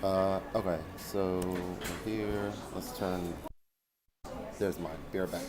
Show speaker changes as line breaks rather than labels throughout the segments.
Okay, so we're here. Let's turn. There's mine. Be right back.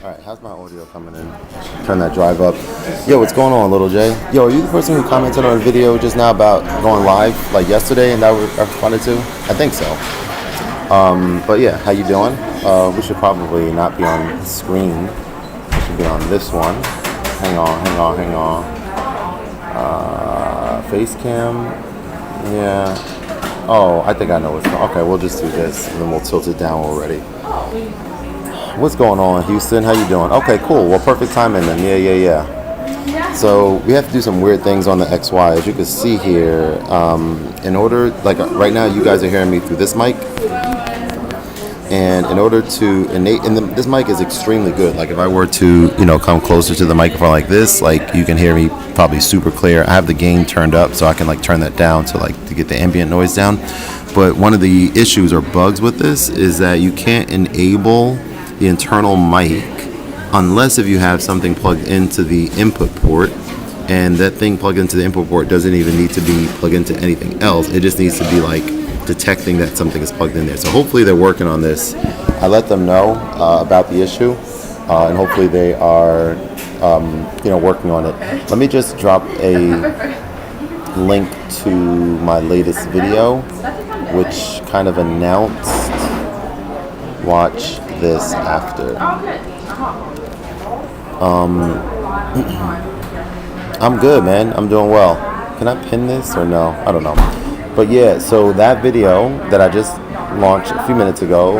All right, how's my audio coming in? Turn that drive up. Yo, what's going on, Little J? Yo, are you the person who commented on a video just now about going live, like yesterday, and that I responded to? I think so. But yeah, how you doing? We should probably not be on screen. We should be on this one. Hang on. Face cam. Yeah. Oh, I think I know what's going on. Okay, we'll just do this, and then we'll tilt it down already. What's going on, Houston? How you doing? Okay, cool. Well, perfect timing then. Yeah. So we have to do some weird things on the XY. As you can see here, in order, like right now, you guys are hearing me through this mic. And in order to this mic is extremely good. Like if I were to, come closer to the microphone like this, like you can hear me probably super clear. I have the gain turned up, so I can like turn that down to get the ambient noise down. But one of the issues or bugs with this is that you can't enable the internal mic unless if you have something plugged into the input port, and that thing plugged into the input port doesn't even need to be plugged into anything else. It just needs to be like detecting that something is plugged in there. So hopefully they're working on this. I let them know about the issue, and hopefully they are working on it. Let me just drop a link to my latest video, which kind of announced watch this after. I'm good, man. I'm doing well. Can I pin this or no? I don't know. But yeah, so that video that I just launched a few minutes ago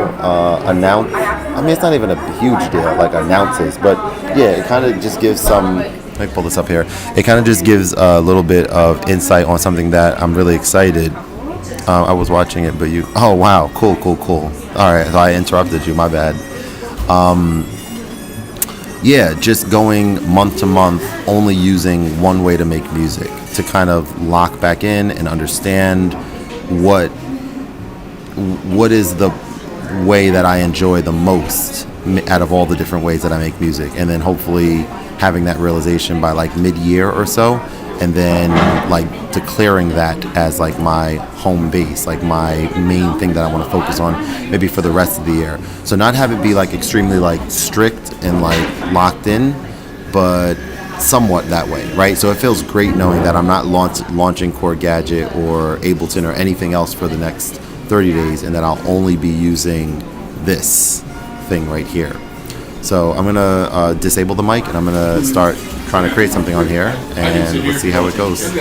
announced. I mean, it's not even a huge deal, like announces, but yeah, it kind of just gives some. Let me pull this up here. It kind of just gives a little bit of insight on something that I'm really excited. I was watching it, but you. Oh wow, cool. All right, so I interrupted you. My bad. Yeah, just going month to month, only using one way to make music to kind of lock back in and understand what is the way that I enjoy the most out of all the different ways that I make music, and then hopefully having that realization by like mid-year or so, and then like declaring that as like my home base, like my main thing that I want to focus on maybe for the rest of the year. So not have it be like extremely like strict and like locked in, but somewhat that way, right? So it feels great knowing that I'm not launching Core Gadget or Ableton or anything else for the next 30 days, and that I'll only be using this thing right here. So I'm gonna disable the mic, and I'm gonna start trying to create something on here, and let's see how it goes.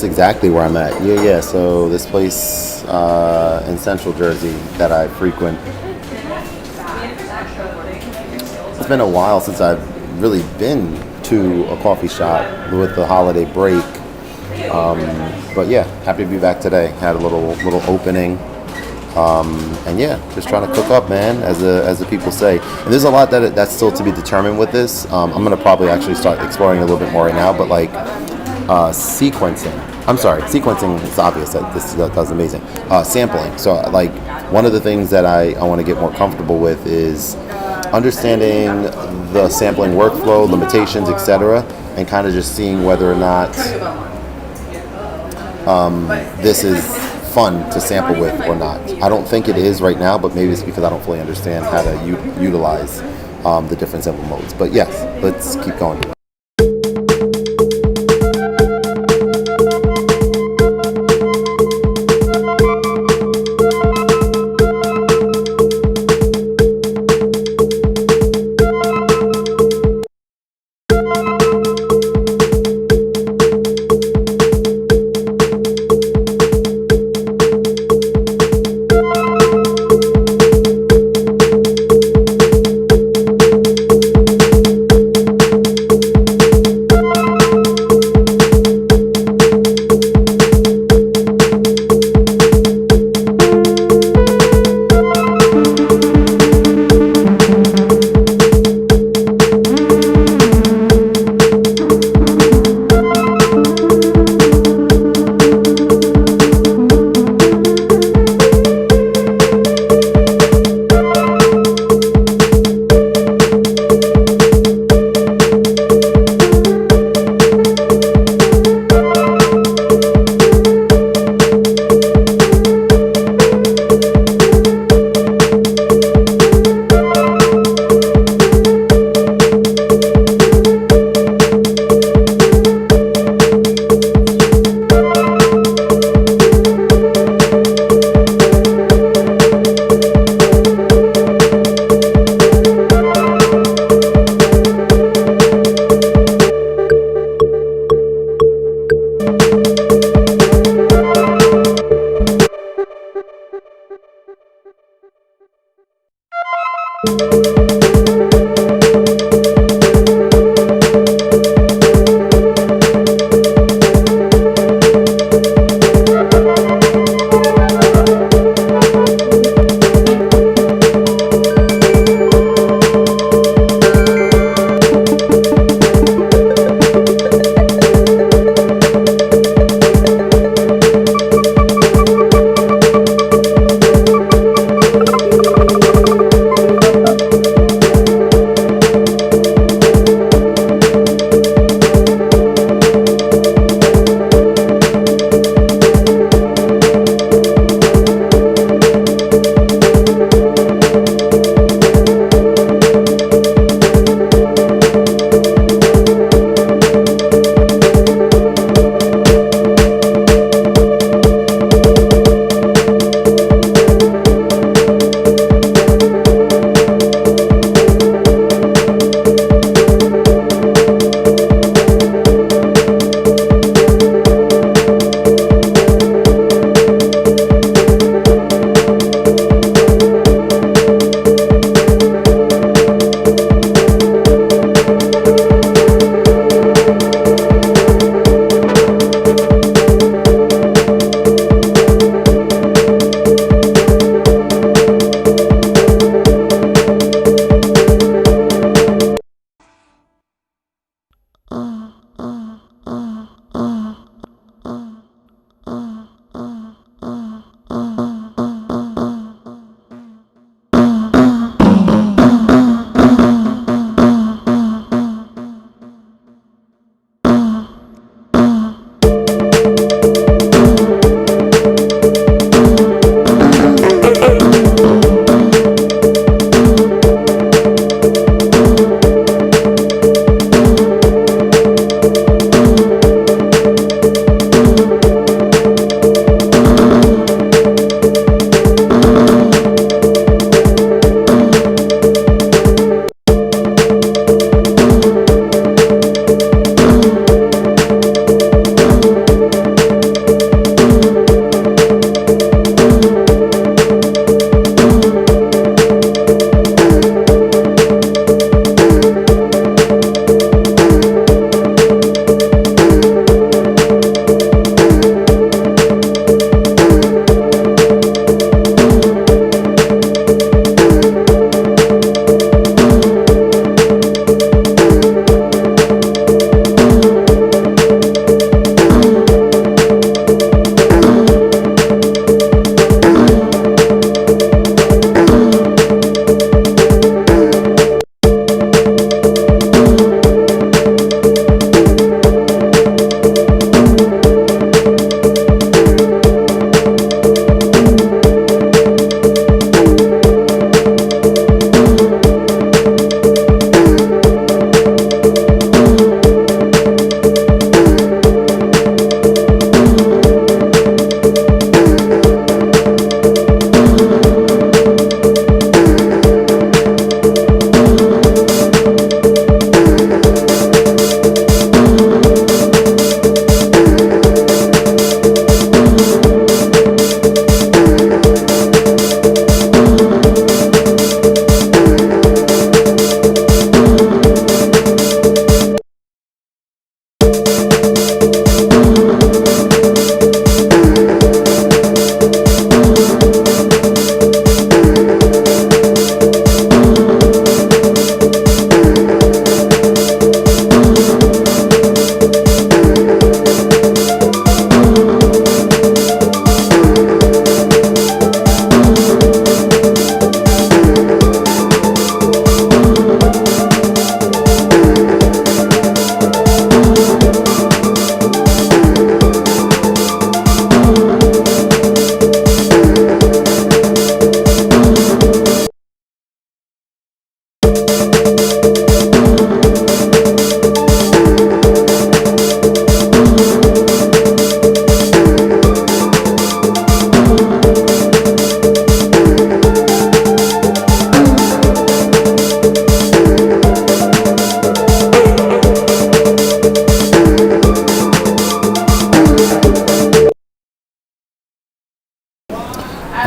that's exactly where I'm at. Yeah. So this place in Central Jersey that I frequent, it's been a while since I've really been to a coffee shop with the holiday break. But yeah, happy to be back today. Had a little opening. And yeah, just trying to cook up, man, as the people say. And there's a lot that's still to be determined with this. I'm gonna probably actually start exploring a little bit more right now. But like sequencing. I'm sorry, sequencing is obvious that that's amazing. Sampling. So like one of the things that I want to get more comfortable with is understanding the sampling workflow, limitations, etc., and kind of just seeing whether or not this is fun to sample with or not. I don't think it is right now, but maybe it's because I don't fully understand how to utilize the different sample modes. But yes, let's keep going.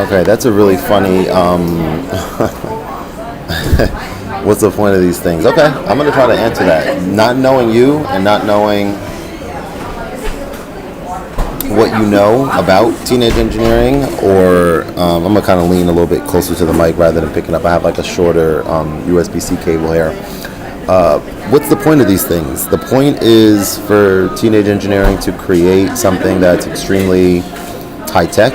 Okay, that's a really funny. What's the point of these things? Okay, I'm gonna try to answer that. Not knowing you and not knowing what you know about teenage engineering, or I'm gonna kind of lean a little bit closer to the mic rather than picking up. I have like a shorter USB-C cable here. What's the point of these things? The point is for teenage engineering to create something that's extremely high tech.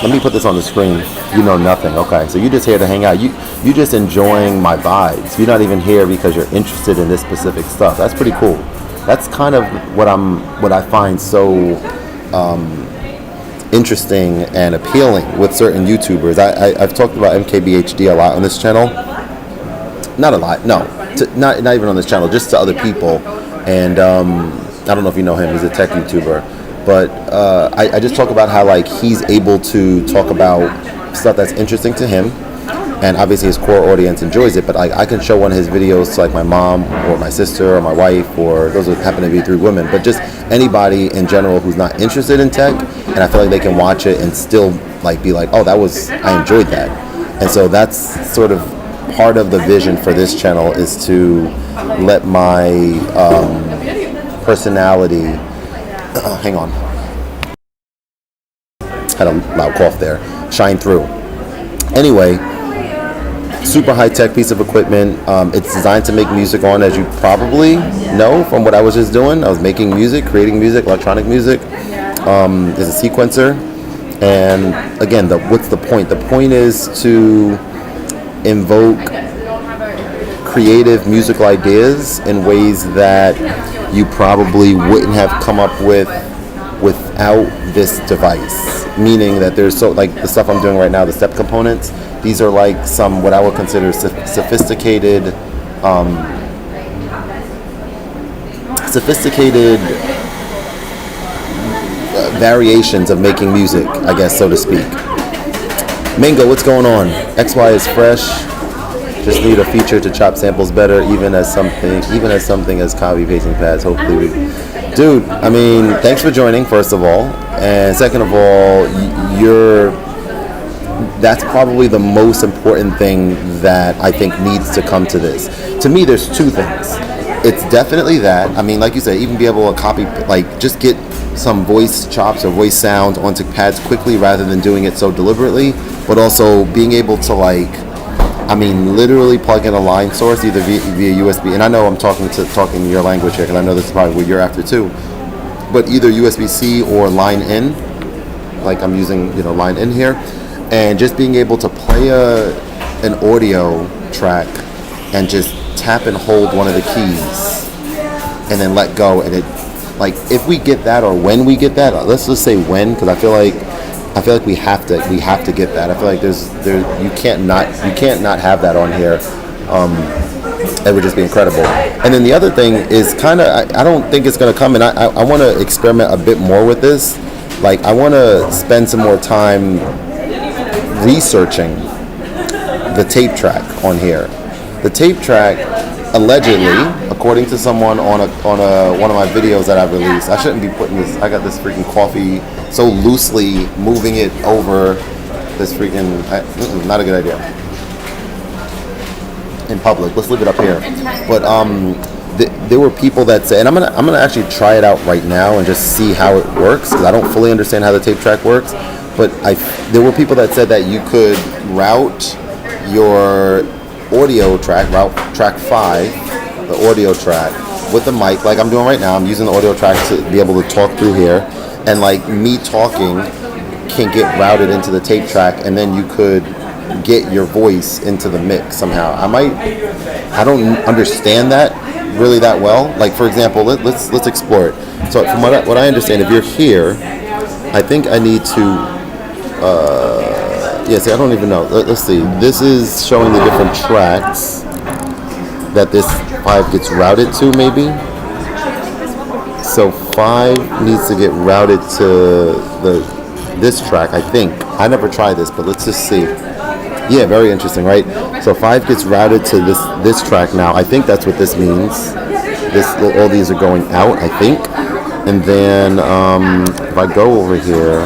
Let me put this on the screen. You know nothing. Okay, so you're just here to hang out. You just enjoying my vibes. You're not even here because you're interested in this specific stuff. That's pretty cool. That's kind of what I find so interesting and appealing with certain YouTubers. I've talked about MKBHD a lot on this channel. Not a lot, no. Not even on this channel, just to other people. And I don't know if you know him. He's a tech YouTuber. But I just talk about how like he's able to talk about stuff that's interesting to him, and obviously his core audience enjoys it. But I can show one of his videos to like my mom or my sister or my wife, or those that happen to be 3 women, but just anybody in general who's not interested in tech, and I feel like they can watch it and still like be like, oh, I enjoyed that. And so that's sort of part of the vision for this channel, is to let my personality hang on, had a loud cough there, shine through. Anyway, super high-tech piece of equipment. It's designed to make music on, as you probably know from what I was just doing. I was making music, creating music, electronic music. There's a sequencer, and again, what's the point? The point is to invoke creative musical ideas in ways that you probably wouldn't have come up with without this device. Meaning that there's like the stuff I'm doing right now, the step components, these are like some what I would consider sophisticated variations of making music, I guess, so to speak. Mango, what's going on? XY is fresh. Just need a feature to chop samples better, even as something as copy pasting pads. Hopefully, dude. I mean, thanks for joining, first of all, and second of all, that's probably the most important thing that I think needs to come to this. To me, there's 2 things. It's definitely that. I mean, like you said, even be able to copy, like just get some voice chops or voice sounds onto pads quickly rather than doing it so deliberately, but also being able to literally plug in a line source either via USB, and I know I'm talking your language here, because I know this is probably what you're after too, but either USB-C or line in, like I'm using, line in here, and just being able to play an audio track and just tap and hold one of the keys and then let go, and it, like, if we get that, or when we get that, let's just say when, because I feel like we have to get that. I feel like you can't not have that on here. It would just be incredible. And then the other thing is kind of, I don't think it's going to come, and I want to experiment a bit more with this. Like, I want to spend some more time researching the tape track on here. The tape track, allegedly, according to someone on one of my videos that I released, I shouldn't be putting this. I got this freaking coffee so loosely, moving it over this freaking. Not a good idea. In public, let's leave it up here. But there were people that said, and I'm gonna actually try it out right now and just see how it works, because I don't fully understand how the tape track works. But there were people that said that you could route your audio track, route track 5, the audio track, with the mic, like I'm doing right now. I'm using the audio track to be able to talk through here, and like me talking can get routed into the tape track, and then you could get your voice into the mix somehow. I don't understand that really that well. Like, for example, let's explore it. So from what I understand, if you're here, I think I need to see, I don't even know. Let's see. This is showing the different tracks that this 5 gets routed to, maybe. So 5 needs to get routed to this track, I think. I never tried this, but let's just see. Yeah, very interesting, right? So 5 gets routed to this track now. I think that's what this means. All these are going out, I think. And then if I go over here,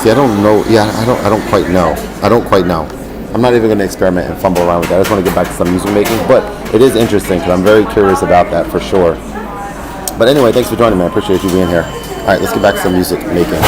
See, I don't know. Yeah, I don't quite know. I don't quite know. I'm not even going to experiment and fumble around with that. I just want to get back to some music making. But it is interesting because I'm very curious about that for sure. But anyway, thanks for joining me. I appreciate you being here. All right, let's get back to some music making.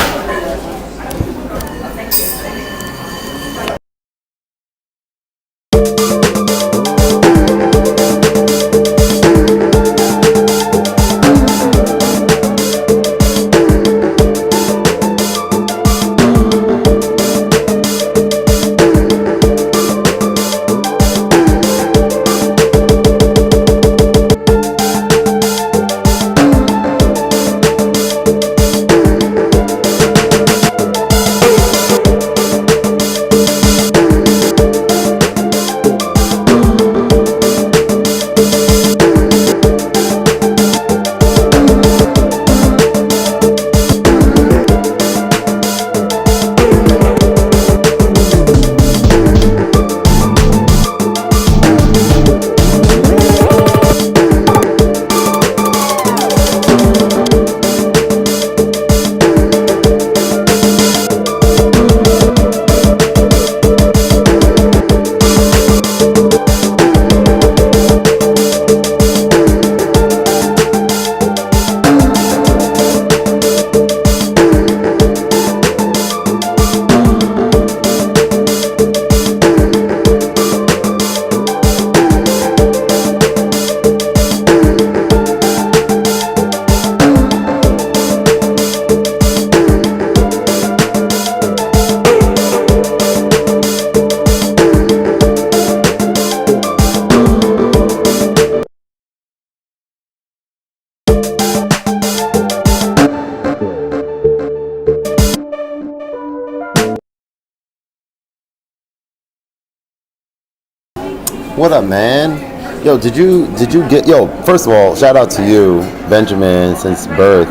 What up, man? Yo, did you get yo? First of all, shout out to you, Benjamin, since birth.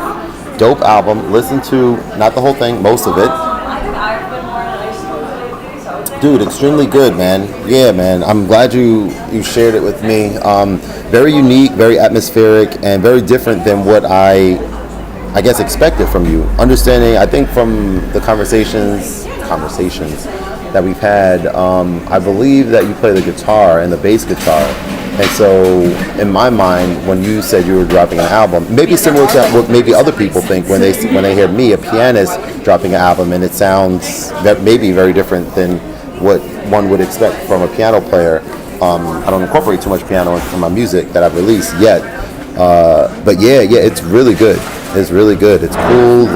Dope album. Listen to not the whole thing, most of it. Dude, extremely good, man. Yeah, man. I'm glad you shared it with me. Very unique, very atmospheric, and very different than what I guess expected from you. Understanding, I think from the conversations that we've had, I believe that you play the guitar and the bass guitar. And so in my mind, when you said you were dropping an album, maybe similar to what maybe other people think when they hear me, a pianist, dropping an album, and it sounds maybe very different than what one would expect from a piano player. I don't incorporate too much piano into my music that I've released yet. But yeah, it's really good. It's really good. It's cool.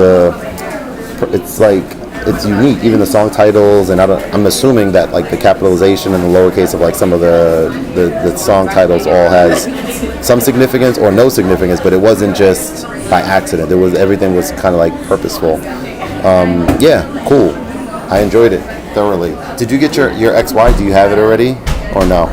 It's unique. Even the song titles, and I'm assuming that like the capitalization and the lowercase of like some of the song titles all has some significance or no significance. But it wasn't just by accident. Everything was kind of like purposeful. Yeah, cool. I enjoyed it thoroughly. Did you get your XY? Do you have it already or no?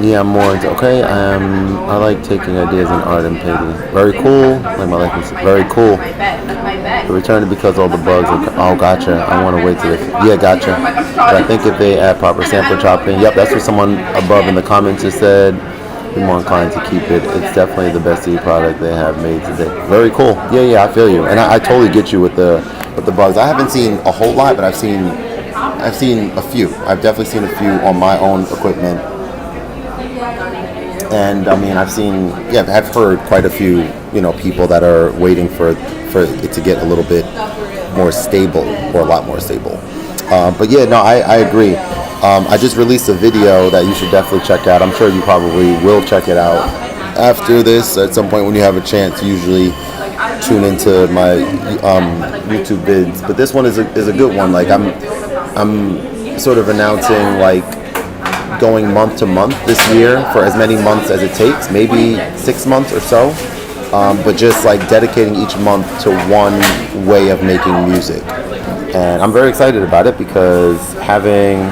Yeah, I'm more into, okay, I like taking ideas in art and painting. Very cool. Like my life is very cool. I returned it because all the bugs are, oh, gotcha. I want to wait till yeah, gotcha. But I think if they add proper sample chopping, yep, that's what someone above in the comments just said. Be more inclined to keep it. It's definitely the best product they have made today. Very cool. Yeah, I feel you, and I totally get you with the bugs. I haven't seen a whole lot, but I've seen a few. I've definitely seen a few on my own equipment, and I mean, I've heard quite a few, people that are waiting for it to get a little bit more stable, or a lot more stable. But yeah, no, I agree. I just released a video that you should definitely check out. I'm sure you probably will check it out after this at some point when you have a chance. Usually tune into my YouTube vids, but this one is a good one. Like I'm sort of announcing like going month to month this year for as many months as it takes, maybe 6 months or so. But just like dedicating each month to one way of making music. And I'm very excited about it because having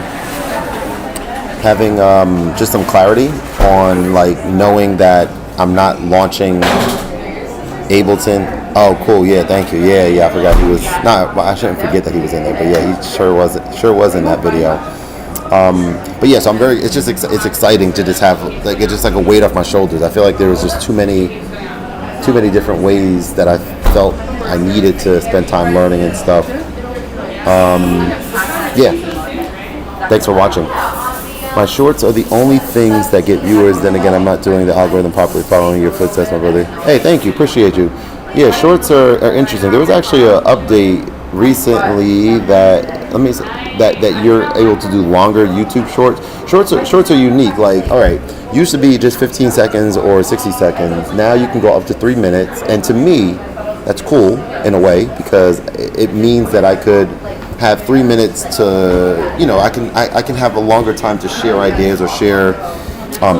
just some clarity on like knowing that I'm not launching Ableton. Oh, cool. Yeah, thank you. Yeah. I forgot he was not. I shouldn't forget that he was in there, but yeah, he sure was in that video. But yeah, so it's exciting to just have like it's just like a weight off my shoulders. I feel like there was just too many different ways that I felt I needed to spend time learning and stuff. Yeah. Thanks for watching. My shorts are the only things that get viewers. Then again, I'm not doing the algorithm properly, following your footsteps, my brother. Hey, thank you. Appreciate you. Yeah, shorts are interesting. There was actually an update recently that you're able to do longer YouTube shorts. Shorts are unique. Like, all right, used to be just 15 seconds or 60 seconds. Now you can go up to 3 minutes. And to me, that's cool in a way because it means that I could have 3 minutes to, I can have a longer time to share ideas or share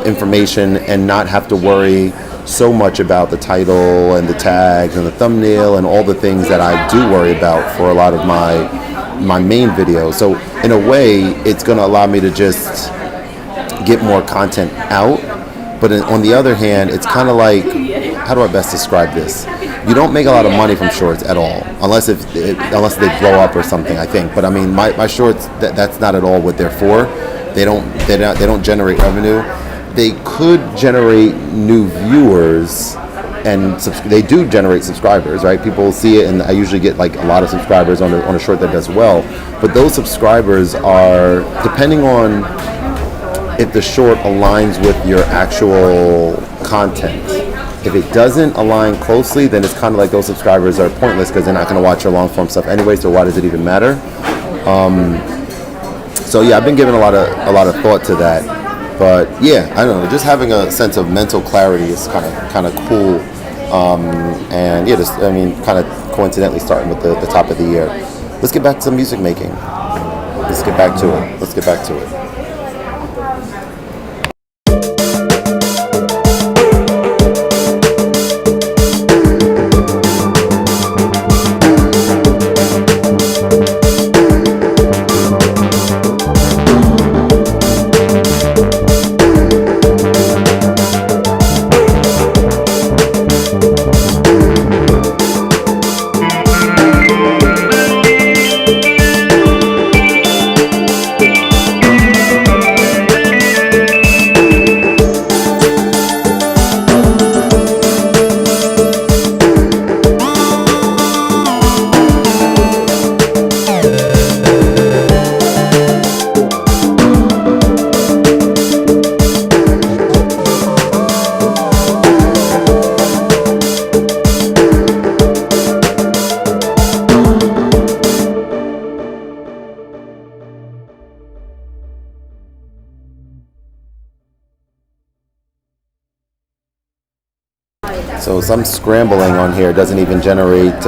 information and not have to worry so much about the title and the tags and the thumbnail and all the things that I do worry about for a lot of my main videos. So in a way, it's going to allow me to just get more content out. But on the other hand, it's kind of like, how do I best describe this? You don't make a lot of money from shorts at all, unless they blow up or something, I think. But I mean, my shorts, that's not at all what they're for. They don't generate revenue. They could generate new viewers, and they do generate subscribers, right? People see it, and I usually get like a lot of subscribers on a short that does well. But those subscribers are depending on if the short aligns with your actual content. If it doesn't align closely, then it's kind of like those subscribers are pointless because they're not going to watch your long form stuff anyway. So why does it even matter? So yeah, I've been giving a lot of thought to that. But yeah, I don't know. Just having a sense of mental clarity is kind of cool. And yeah, kind of coincidentally starting with the top of the year. Let's get back to music making. Let's get back to it. So some scrambling on here doesn't even generate,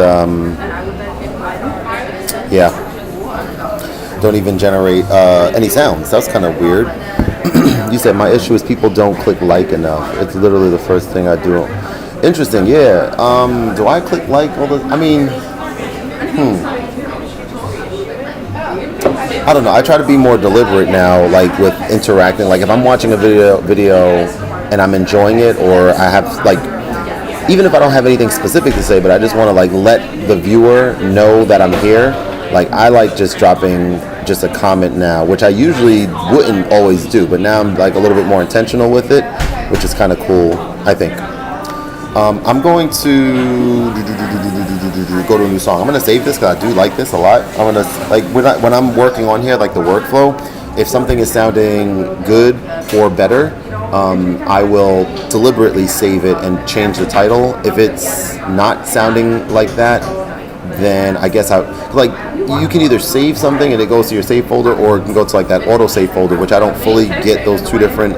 don't even generate any sounds. That's kind of weird. You said my issue is people don't click like enough. It's literally the first thing I do. Interesting, yeah. Do I click like all the, I don't know. I try to be more deliberate now, like with interacting. Like if I'm watching a video and I'm enjoying it, or I have like, even if I don't have anything specific to say, but I just want to like let the viewer know that I'm here. Like I like just dropping just a comment now, which I usually wouldn't always do, but now I'm like a little bit more intentional with it, which is kind of cool, I think. I'm going to go to a new song. I'm going to save this because I do like this a lot. I'm going to, like, when I'm working on here, like the workflow, if something is sounding good or better, I will deliberately save it and change the title. If it's not sounding like that, then I guess like, you can either save something and it goes to your save folder, or it can go to like that auto save folder, which I don't fully get those two different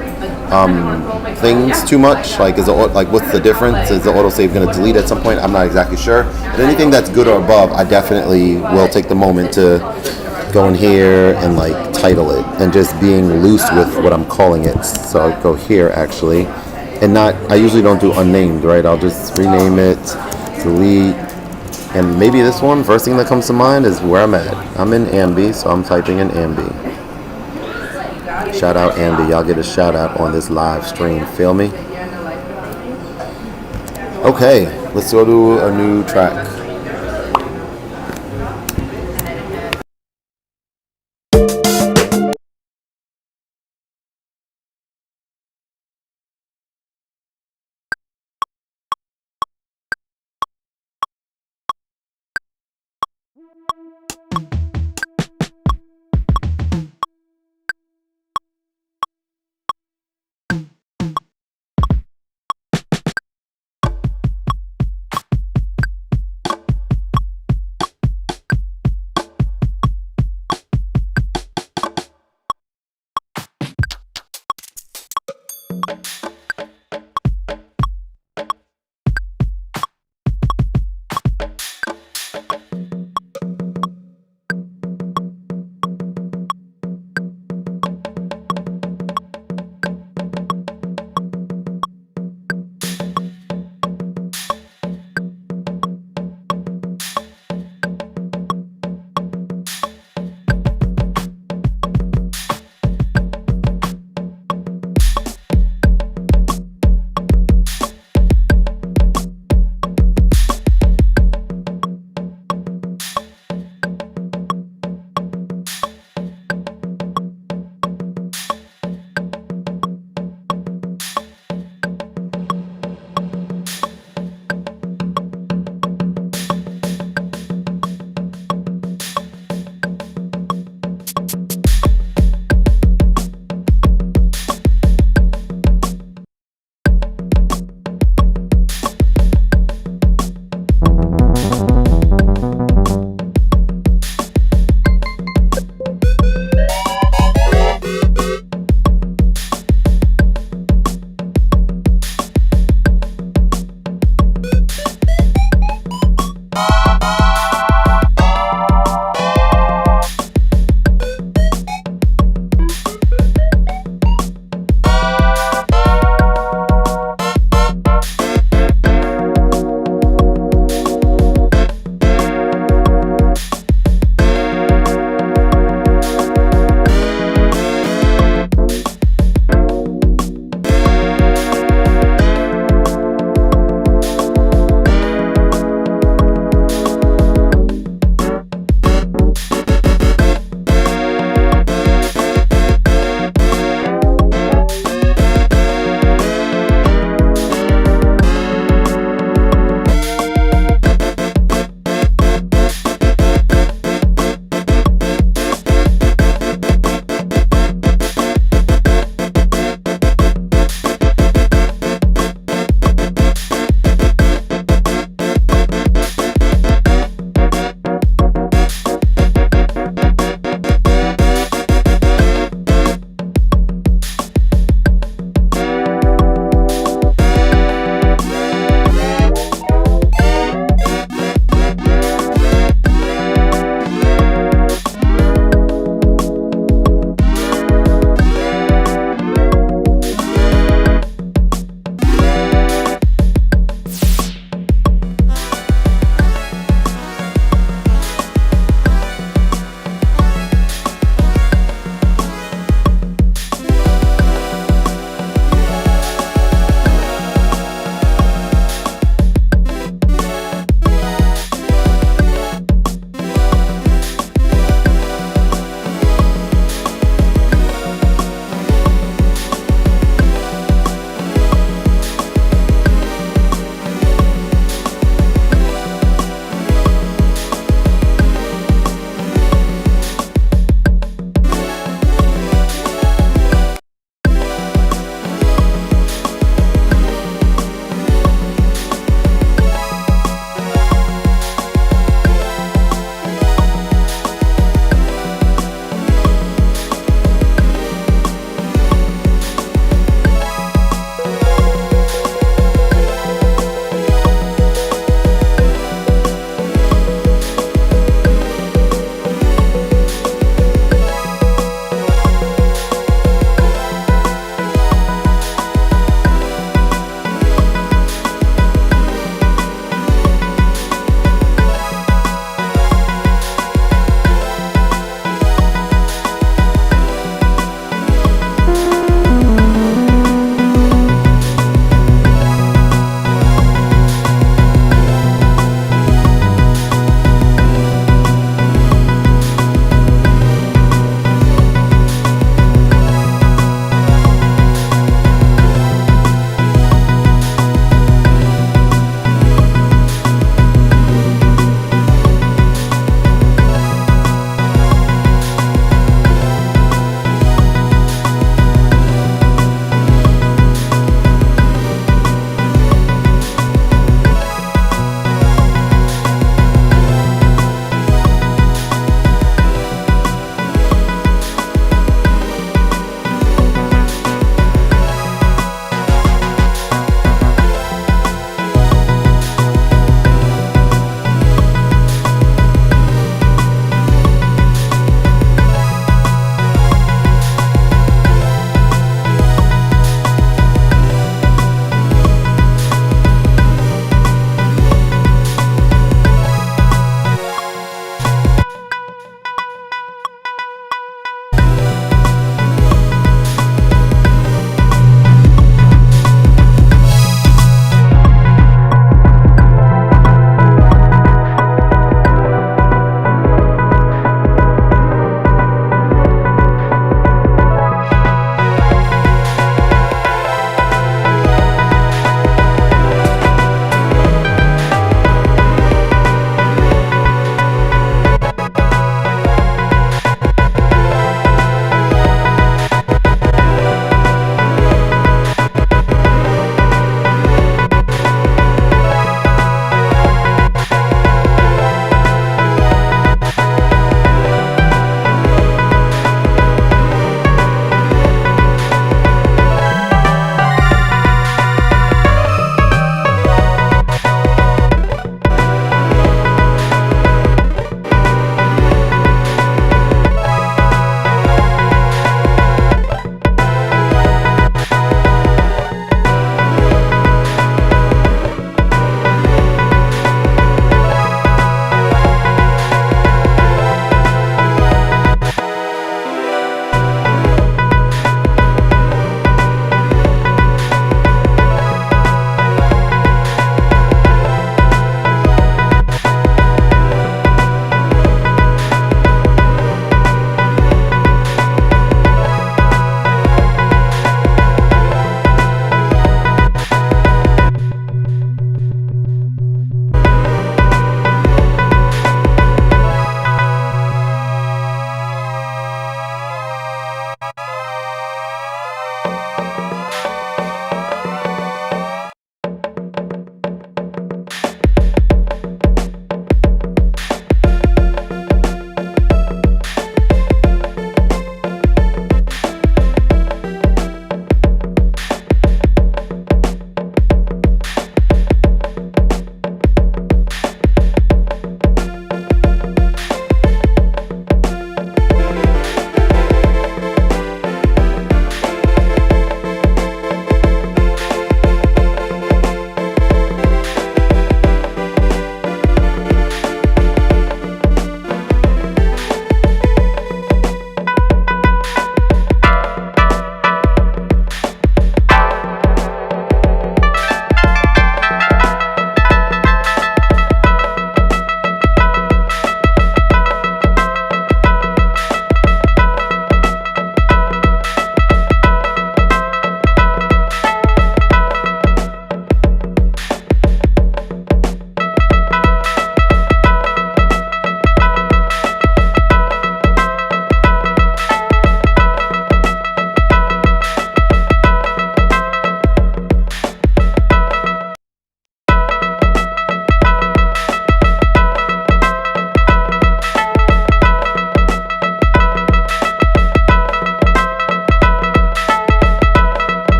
things too much. Like, like what's the difference? Is the autosave going to delete at some point? I'm not exactly sure. But anything that's good or above, I definitely will take the moment to go in here and like title it, and just being loose with what I'm calling it. So I'll go here actually, and not, I usually don't do unnamed, right? I'll just rename it, delete, and maybe this one, first thing that comes to mind is where I'm at. I'm in Ambi, so I'm typing in Ambi. Shout out Ambi, y'all get a shout out on this live stream, feel me? Okay, let's go to a new track.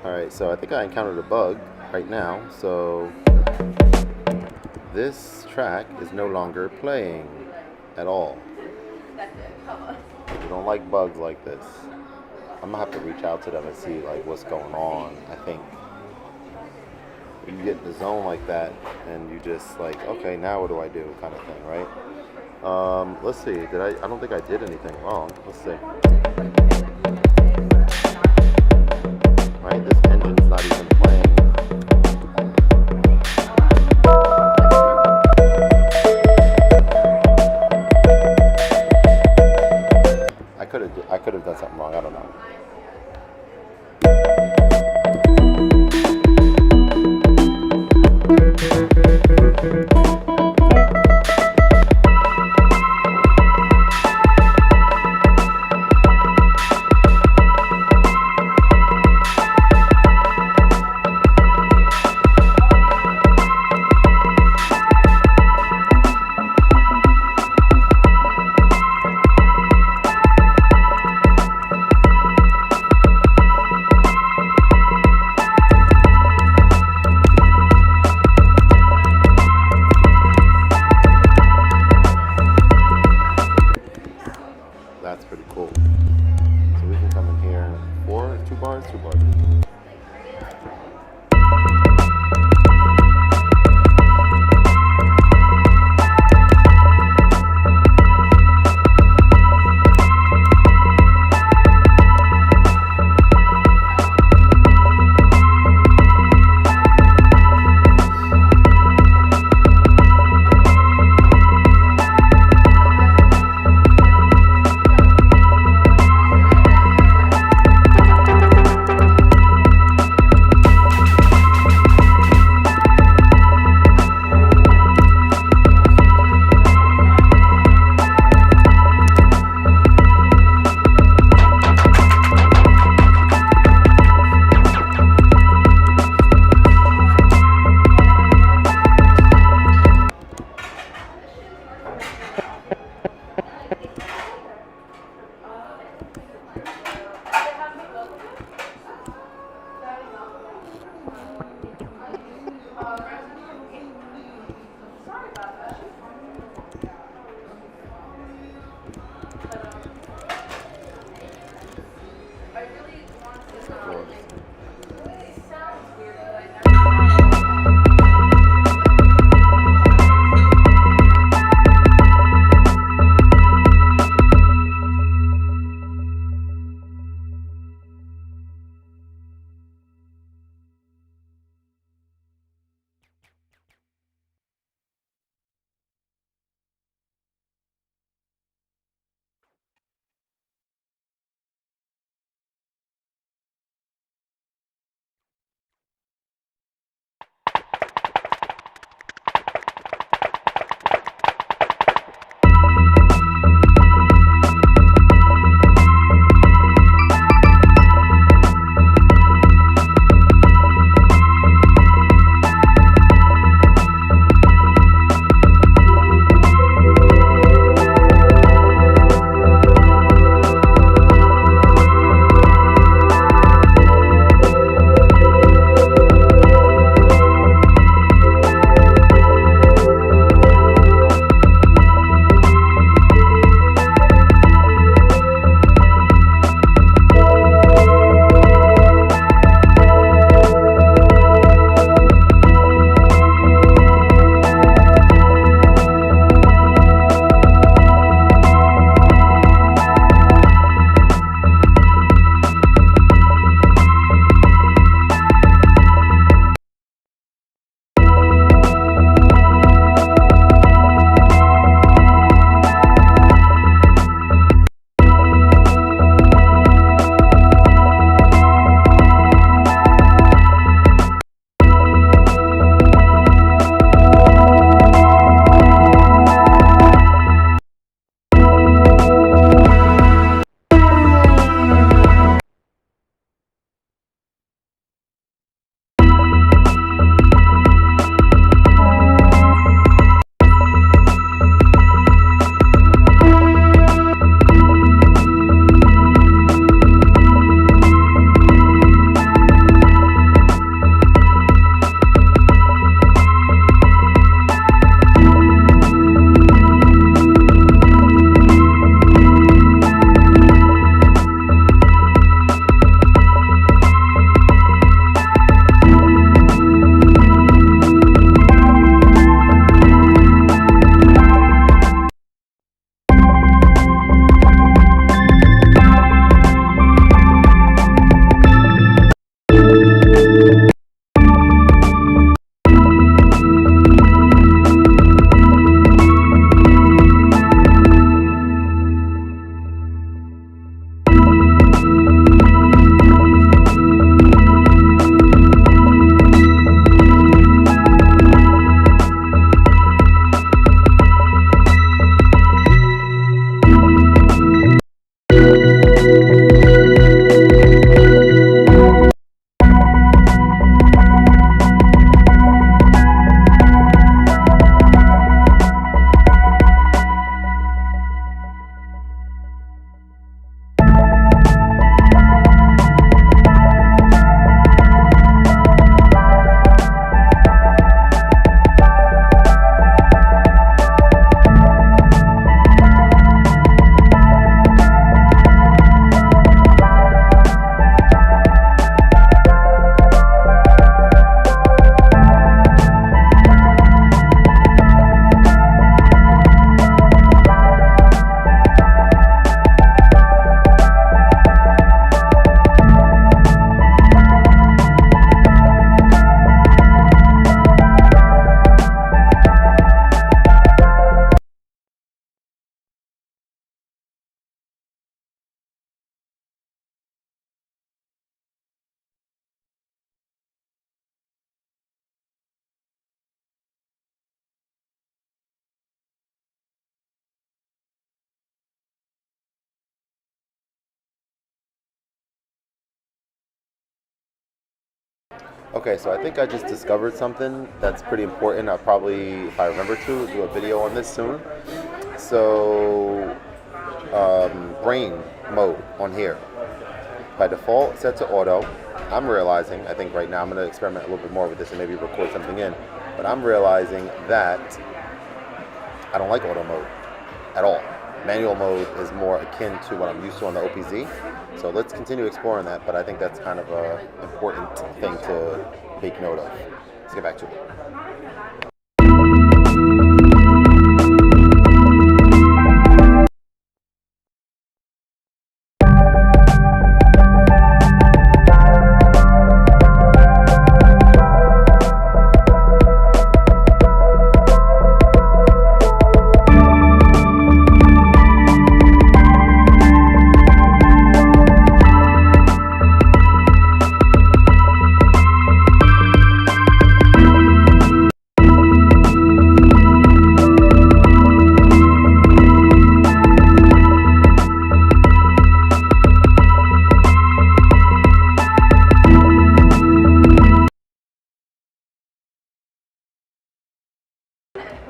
Alright, so I think I encountered a bug right now. So this track is no longer playing at all. I don't like bugs like this. I'm gonna have to reach out to them and see like what's going on. I think you get in the zone like that and you just like, okay, now what do I do kind of thing, right? Let's see, I don't think I did anything wrong. Let's see. Right, this engine's not even playing. I could have done something wrong, I don't know. That's pretty cool. So we can come in here. 2 bars, 2 bars. Okay, so I think I just discovered something that's pretty important. I'll probably, if I remember to, do a video on this soon. So, brain mode on here. By default, set to auto. I'm realizing, I think right now I'm going to experiment a little bit more with this and maybe record something in. But I'm realizing that I don't like auto mode at all. Manual mode is more akin to what I'm used to on the OPZ. So let's continue exploring that, but I think that's kind of an important thing to make note of. Let's get back to it.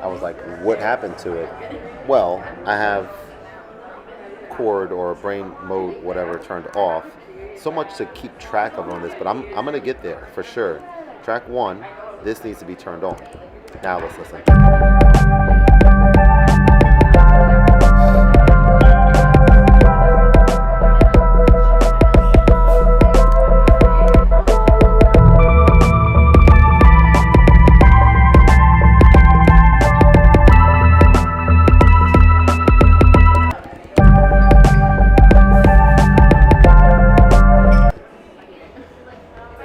I was like, what happened to it? Well, I have chord or brain mode, whatever, turned off. So much to keep track of on this, but I'm gonna get there for sure. Track 1, this needs to be turned on. Now let's listen.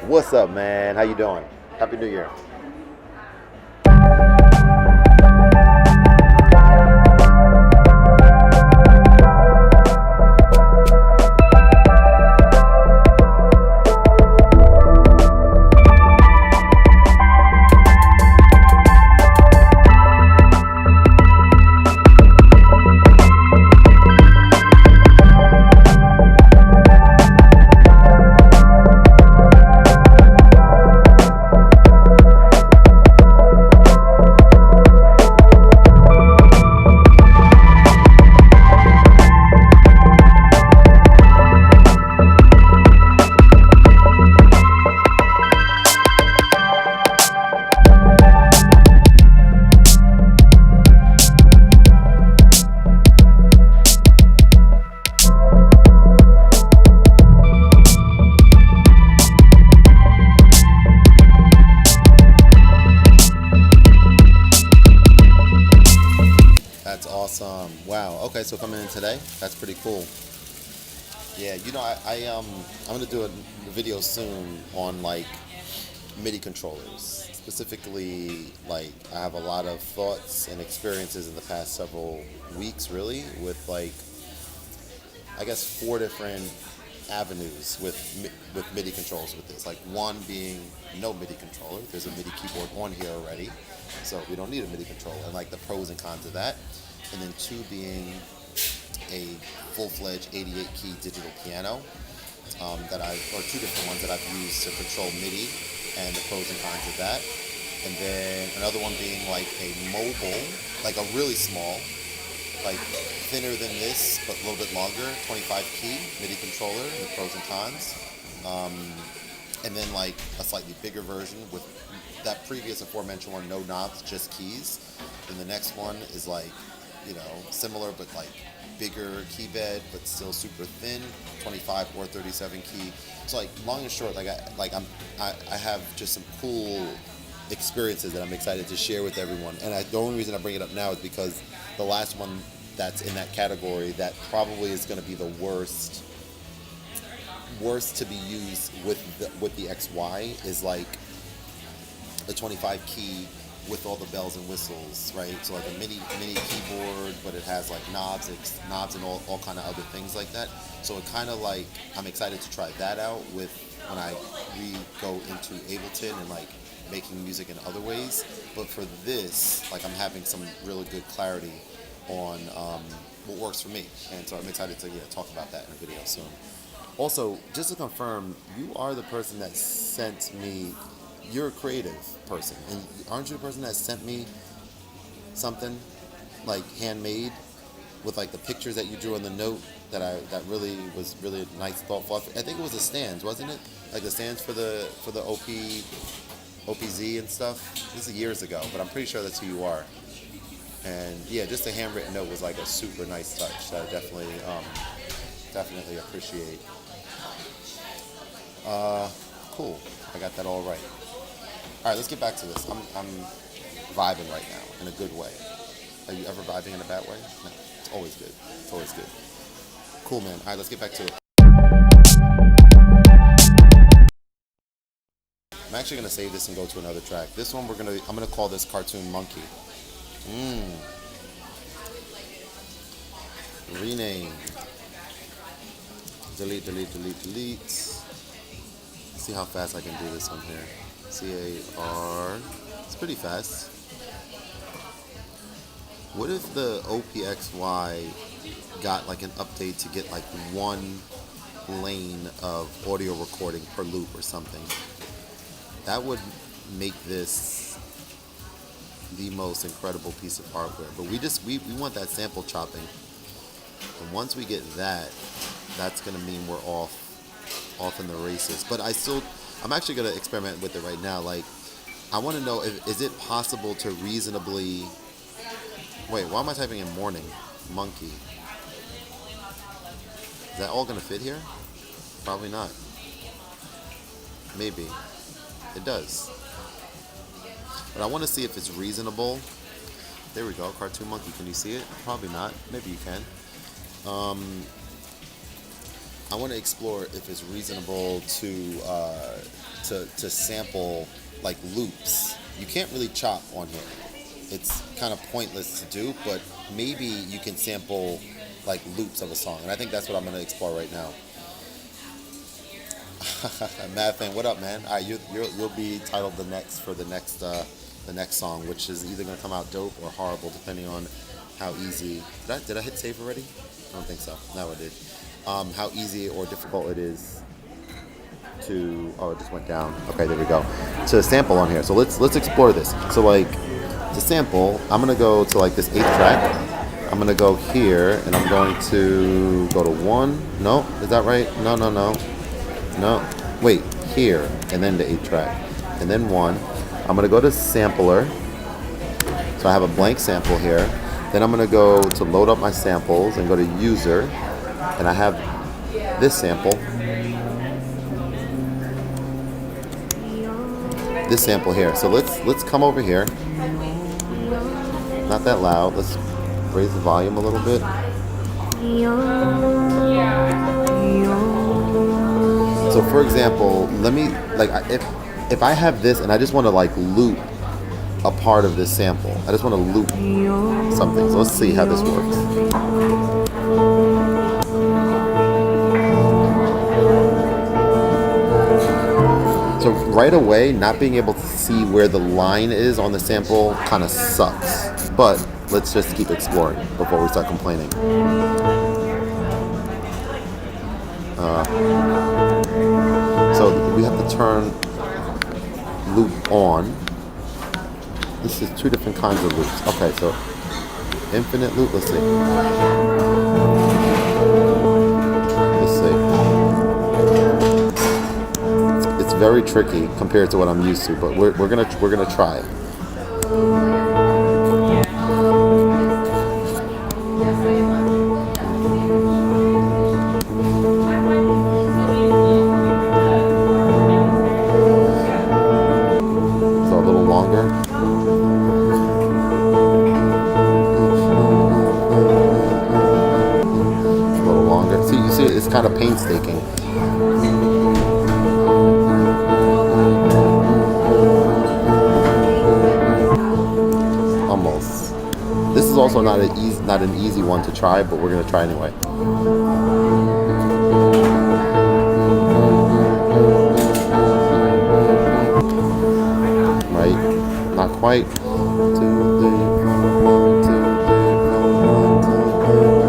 What's up, man? How you doing? Happy New Year. That's awesome. Wow. Okay, so coming in today, that's pretty cool. Yeah, I'm gonna do a video soon on like MIDI controllers. Specifically, like I have a lot of thoughts and experiences in the past several weeks, really, with like I guess 4 different avenues with MIDI controls with this. Like one being no MIDI controller. There's a MIDI keyboard on here already, so we don't need a MIDI controller. And like the pros and cons of that. And then 2 being a full-fledged 88-key digital piano or 2 different ones that I've used to control MIDI and the pros and cons of that. And then another one being like a mobile, like a really small, like thinner than this, but a little bit longer, 25-key MIDI controller, and the pros and cons. And then like a slightly bigger version with that previous aforementioned one, no knobs, just keys. And the next one is like, similar but like bigger key bed, but still super thin, 25 or 37 key. So like long and short, I have just some cool experiences that I'm excited to share with everyone. And the only reason I bring it up now is because the last one that's in that category that probably is going to be the worst to be used with the XY is like the 25 key with all the bells and whistles, right? So like a mini keyboard, but it has like knobs and all kind of other things like that. So it kind of like, I'm excited to try that out with when I go into Ableton and like making music in other ways. But for this, like I'm having some really good clarity on what works for me. And so I'm excited to talk about that in a video soon. Also, just to confirm, you are the person that sent me you're a creative person, and aren't you the person that sent me something like handmade with like the pictures that you drew in the note that really was really nice, thoughtful. I think it was the stands, wasn't it? Like the stands for the OPZ and stuff. This is years ago, but I'm pretty sure that's who you are. And yeah, just a handwritten note was like a super nice touch that I definitely appreciate. Cool. I got that all right. All right, let's get back to this. I'm vibing right now in a good way. Are you ever vibing in a bad way? No, it's always good. It's always good. Cool, man. All right, let's get back to it. I'm actually gonna save this and go to another track. This one I'm gonna call this Cartoon Monkey. Rename. Delete, delete, delete, delete. Let's see how fast I can do this on here. CAR. It's pretty fast. What if the OPXY got like an update to get like one lane of audio recording per loop or something? That would make this the most incredible piece of hardware. But we want that sample chopping. And once we get that, that's gonna mean we're off in the races. But I'm actually gonna experiment with it right now. Like, I wanna know is it possible to reasonably, wait, why am I typing in morning? Monkey. Is that all gonna fit here? Probably not. Maybe. It does. But I want to see if it's reasonable. There we go, Cartoon Monkey. Can you see it? Probably not. Maybe you can. I want to explore if it's reasonable to sample like loops. You can't really chop on here. It's kind of pointless to do, but maybe you can sample like loops of a song, and I think that's what I'm going to explore right now. Mad Fan, what up, man? All right, you'll be titled the next song, which is either gonna come out dope or horrible, depending on how easy. Did I hit save already? I don't think so. No, I did. How easy or difficult it is to. Oh, it just went down. Okay, there we go. To sample on here. So let's explore this. So like to sample, I'm gonna go to like this 8th track. I'm gonna go here, and I'm going to go to 1. No, is that right? No, wait, here, and then the 8th track, and then 1. I'm gonna go to sampler, so I have a blank sample here. Then I'm gonna go to load up my samples and go to user, and I have this sample. This sample here. So let's come over here. Not that loud. Let's raise the volume a little bit. So for example, let me, like, if I have this and I just want to like loop a part of this sample, I just want to loop something. So let's see how this works. So right away, not being able to see where the line is on the sample kind of sucks. But let's just keep exploring before we start complaining. So we have to turn loop on. This is 2 different kinds of loops. Okay, so infinite loop, let's see. It's very tricky compared to what I'm used to, but we're gonna try it. It's kind of painstaking. Almost. This is also not an easy one to try, but we're gonna try anyway. Right? Not quite. 2, 3, 4, 1, 2, 3, 4, 1, 2, 3,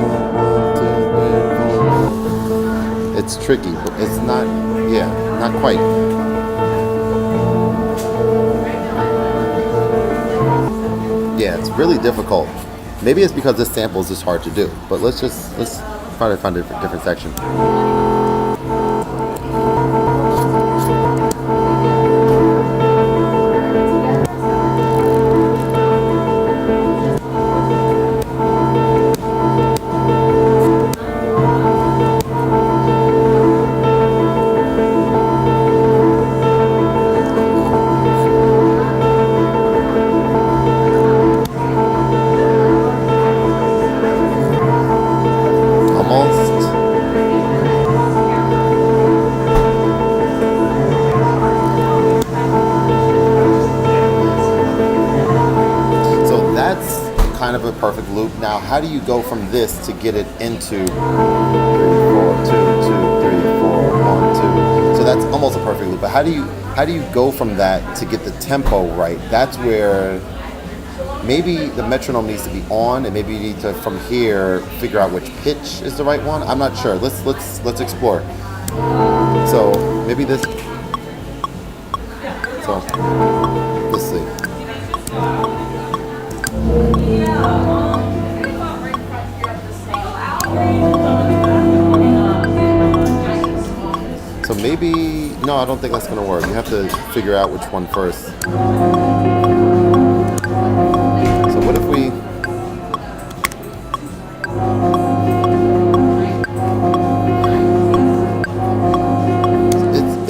4. It's tricky, but it's not, not quite. Yeah, it's really difficult. Maybe it's because this sample is just hard to do. But let's try to find a different section. Kind of a perfect loop. Now, how do you go from this to get it into 3, 4, 2, 2, 3, 4, 1, 2? So that's almost a perfect loop. But how do you go from that to get the tempo right? That's where maybe the metronome needs to be on, and maybe you need to from here figure out which pitch is the right one. I'm not sure. Let's explore. So maybe this. So let's see. So maybe, no, I don't think that's going to work. You have to figure out which one first. So what if we...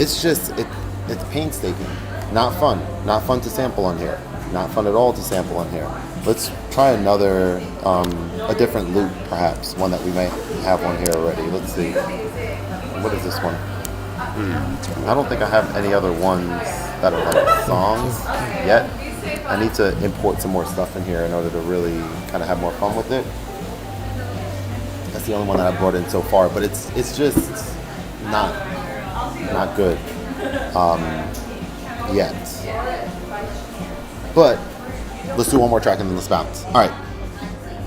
It's painstaking. Not fun. Not fun to sample on here. Not fun at all to sample on here. Let's try another, a different loop perhaps. One that we might have on here already. Let's see. What is this one? I don't think I have any other ones that are like songs yet. I need to import some more stuff in here in order to really kind of have more fun with it. That's the only one that I brought in so far, but it's just not good yet. But let's do one more track and then let's bounce. All right.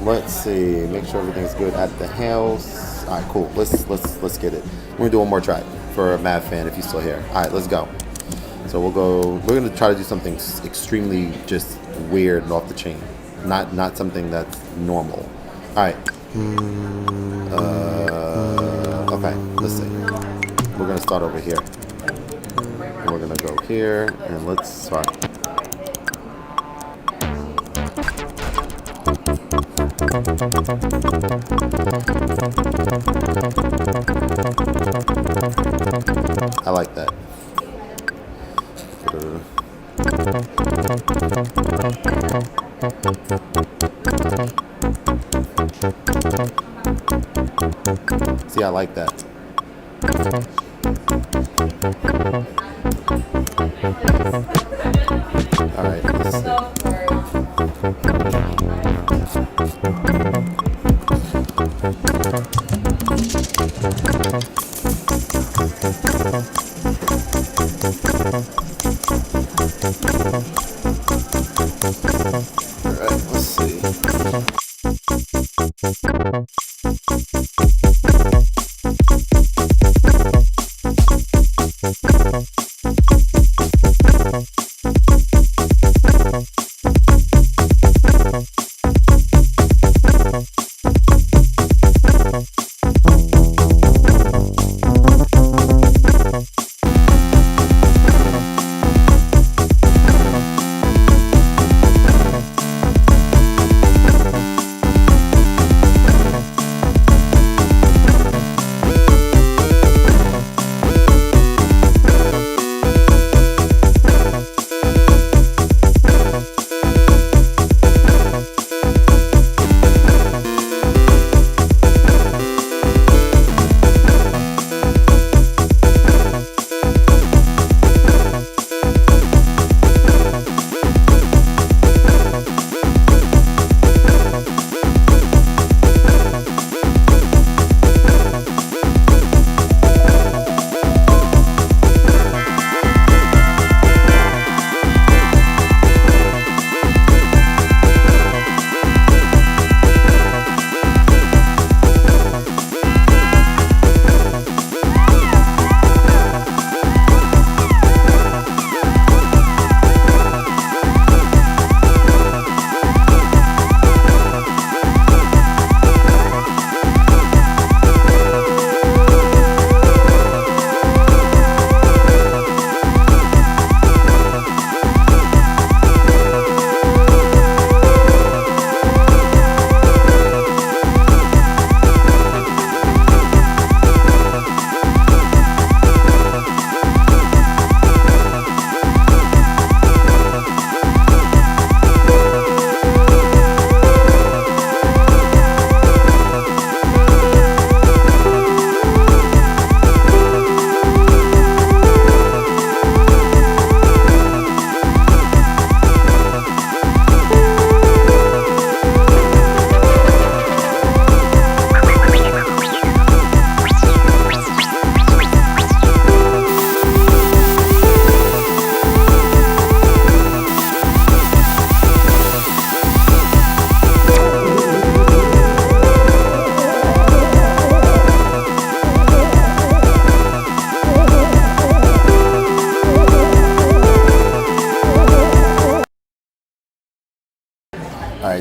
Let's see. Make sure everything's good at the house. All right, cool. Let's get it. We're gonna do one more track for a Mad fan if you're still here. All right, let's go. So we're gonna try to do something extremely just weird and off the chain. Not something that's normal. All right. Okay. Let's see. We're gonna start over here. And we're gonna go here and let's start. I like that. See, I like that. All right, let's see.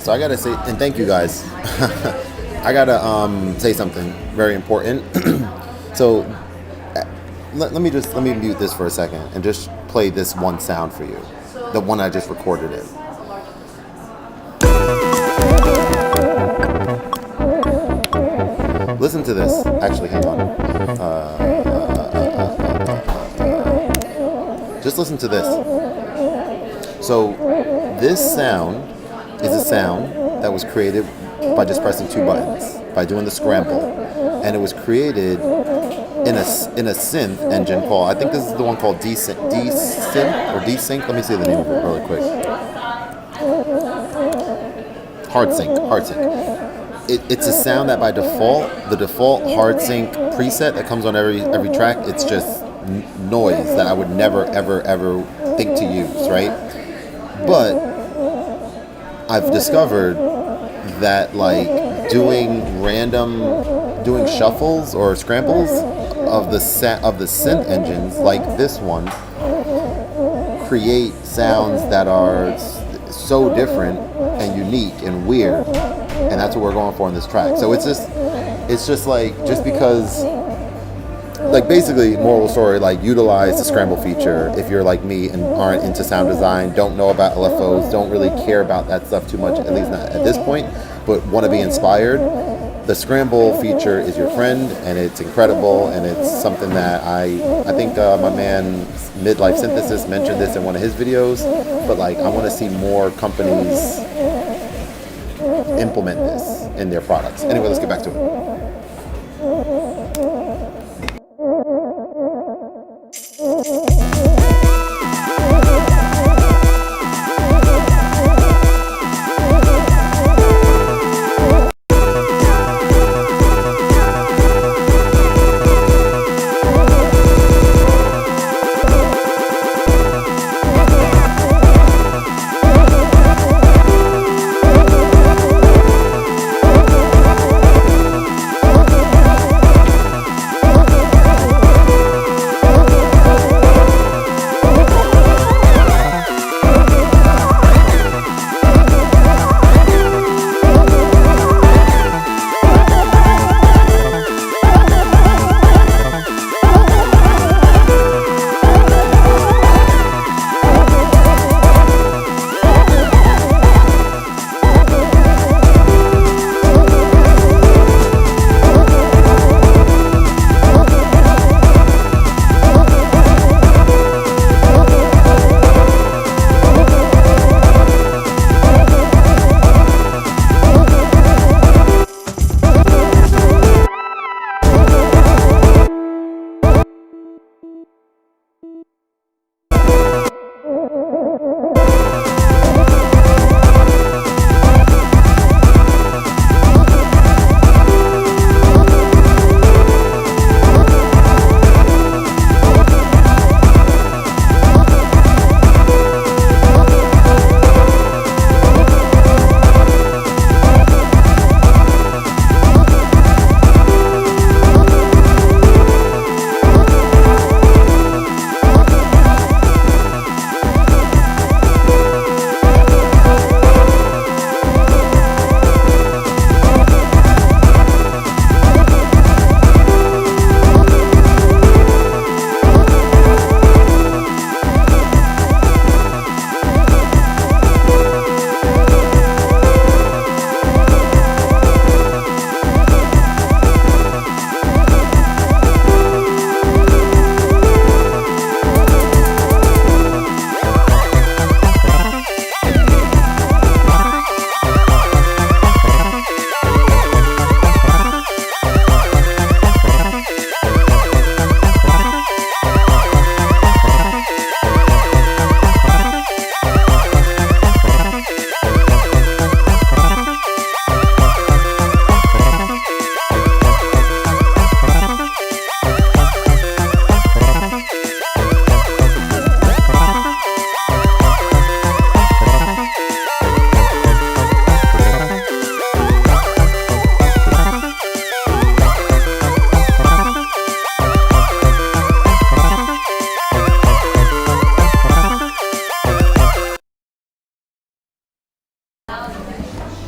right, so I gotta say, and thank you guys. I gotta say something very important. So let me mute this for a second and just play this one sound for you, the one I just recorded it. Listen to this. Actually, hang on. Just listen to this. So this sound is a sound that was created by just pressing two buttons, by doing the scramble, and it was created in a synth engine called, I think this is the one called Desync or Desync. Let me see the name of it really quick. HardSync. It's a sound that by default, the default HardSync preset that comes on every track, it's just noise that I would never ever think to use, right? But I've discovered that like doing shuffles or scrambles of the synth engines like this one create sounds that are so different and unique and weird, and that's what we're going for in this track. So it's just like, just because, like, basically, moral story, like, utilize the scramble feature if you're like me and aren't into sound design, don't know about LFOs, don't really care about that stuff too much, at least not at this point, but want to be inspired. The scramble feature is your friend, and it's incredible, and it's something that I think my man Midlife Synthesis mentioned this in one of his videos, but like, I want to see more companies implement this in their products. Anyway, let's get back to it.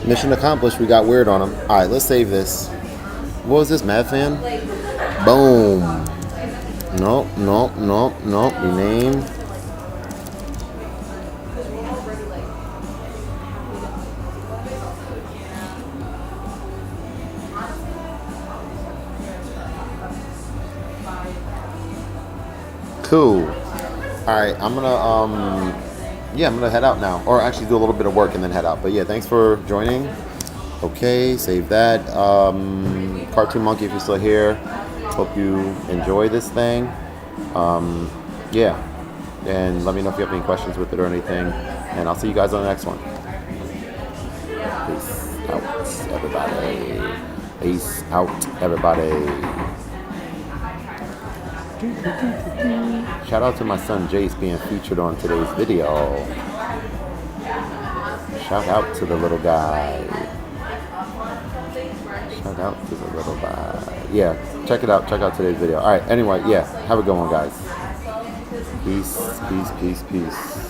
Mission accomplished. We got weird on him. All right, let's save this. What was this, Mad Fan? Boom. Nope, nope, nope, nope. Rename. Cool. All right, I'm gonna head out now, or actually do a little bit of work and then head out. But yeah, thanks for joining. Okay, save that. Cartoon Monkey, if you're still here, hope you enjoy this thing. Yeah, and let me know if you have any questions with it or anything. And I'll see you guys on the next one. Peace out, everybody. Peace out, everybody. Shout out to my son Jace being featured on today's video. Shout out to the little guy. Shout out to the little guy. Yeah, check it out. Check out today's video. Alright, anyway, yeah, have a good one, guys. Peace, peace, peace, peace.